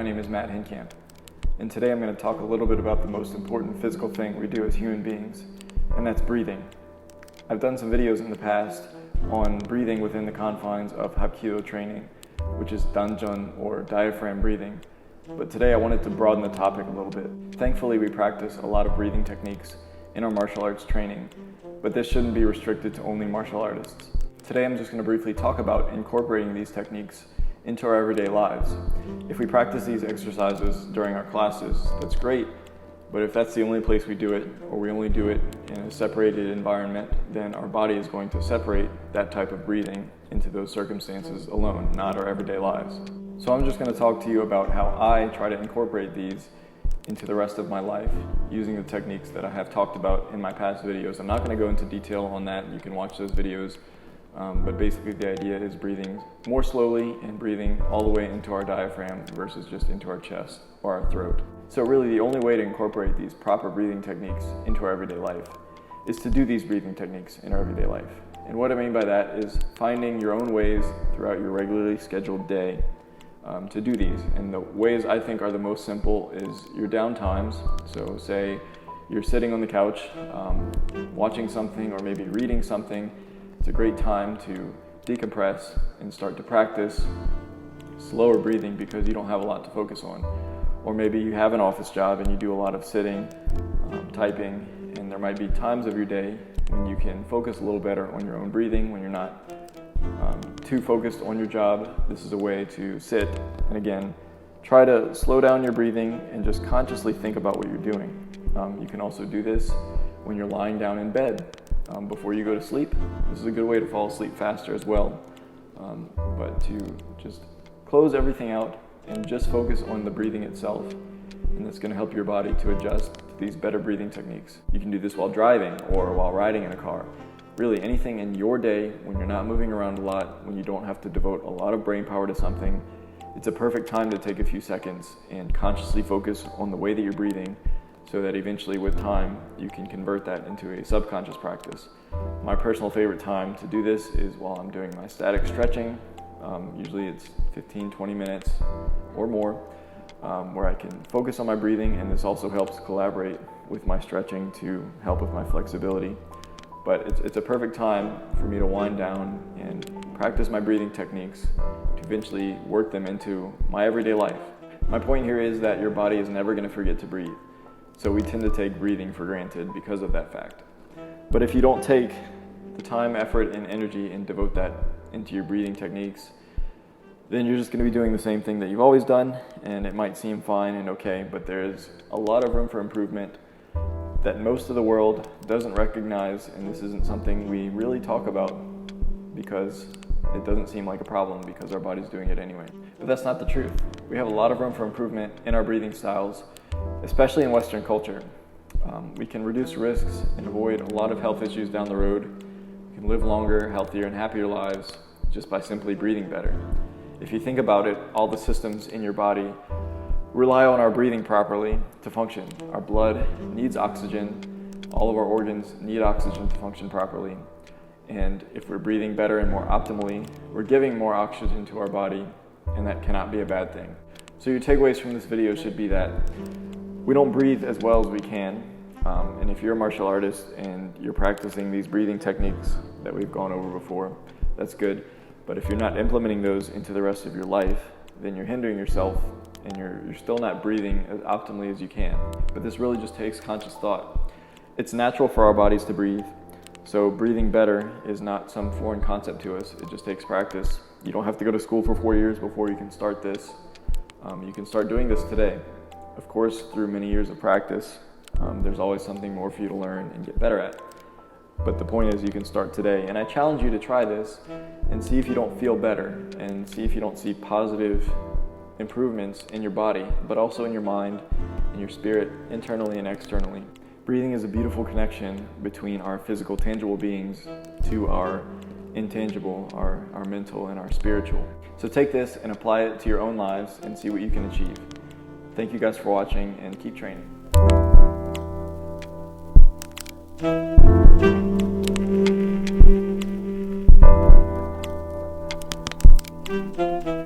my name is Matt Hinkamp, and today I'm going to talk a little bit about the most important physical thing we do as human beings, and that's breathing. I've done some videos in the past on breathing within the confines of Hapkido training, which is danjun or diaphragm breathing, but today I wanted to broaden the topic a little bit. Thankfully, we practice a lot of breathing techniques in our martial arts training, but this shouldn't be restricted to only martial artists. Today I'm just going to briefly talk about incorporating these techniques into our everyday lives. If we practice these exercises during our classes, that's great, but if that's the only place we do it, or we only do it in a separated environment, then our body is going to separate that type of breathing into those circumstances alone, not our everyday lives. So I'm just going to talk to you about how I try to incorporate these into the rest of my life using the techniques that I have talked about in my past videos. I'm not going to go into detail on that. You can watch those videos. But basically the idea is breathing more slowly and breathing all the way into our diaphragm versus just into our chest or our throat. So really the only way to incorporate these proper breathing techniques into our everyday life is to do these breathing techniques in our everyday life. And what I mean by that is finding your own ways throughout your regularly scheduled day to do these. And the ways I think are the most simple is your down times. So say you're sitting on the couch watching something or maybe reading something. It's a great time to decompress and start to practice slower breathing because you don't have a lot to focus on. Or maybe you have an office job and you do a lot of sitting, typing, and there might be times of your day when you can focus a little better on your own breathing, when you're not too focused on your job. This is a way to sit and again, try to slow down your breathing and just consciously think about what you're doing. You can also do this when you're lying down in bed. Before you go to sleep. This is a good way to fall asleep faster as well, but to just close everything out and just focus on the breathing itself, and that's going to help your body to adjust to these better breathing techniques. You can do this while driving or while riding in a car. Really anything in your day when you're not moving around a lot, when you don't have to devote a lot of brain power to something, it's a perfect time to take a few seconds and consciously focus on the way that you're breathing, so that eventually with time you can convert that into a subconscious practice. My personal favorite time to do this is while I'm doing my static stretching. Usually it's 15-20 minutes or more where I can focus on my breathing, and this also helps collaborate with my stretching to help with my flexibility. But it's a perfect time for me to wind down and practice my breathing techniques to eventually work them into my everyday life. My point here is that your body is never going to forget to breathe. So we tend to take breathing for granted because of that fact. But if you don't take the time, effort, and energy and devote that into your breathing techniques, then you're just going to be doing the same thing that you've always done, and it might seem fine and okay, but there's a lot of room for improvement that most of the world doesn't recognize, and this isn't something we really talk about because it doesn't seem like a problem because our body's doing it anyway. But that's not the truth. We have a lot of room for improvement in our breathing styles, especially in Western culture. We can reduce risks and avoid a lot of health issues down the road. We can live longer, healthier, and happier lives just by simply breathing better. If you think about it, all the systems in your body rely on our breathing properly to function. Our blood needs oxygen. All of our organs need oxygen to function properly. And if we're breathing better and more optimally, we're giving more oxygen to our body, and that cannot be a bad thing. So your takeaways from this video should be that we don't breathe as well as we can. And if you're a martial artist and you're practicing these breathing techniques that we've gone over before, that's good. But if you're not implementing those into the rest of your life, then you're hindering yourself and you're still not breathing as optimally as you can. But this really just takes conscious thought. It's natural for our bodies to breathe. So breathing better is not some foreign concept to us. It just takes practice. You don't have to go to school for 4 years before you can start this. You can start doing this today. Of course, through many years of practice, there's always something more for you to learn and get better at. But the point is you can start today. And I challenge you to try this and see if you don't feel better and see if you don't see positive improvements in your body, but also in your mind and your spirit, internally and externally. Breathing is a beautiful connection between our physical, tangible beings to our intangible, our mental and our spiritual. So take this and apply it to your own lives and see what you can achieve. Thank you guys for watching, and keep training. Thank you.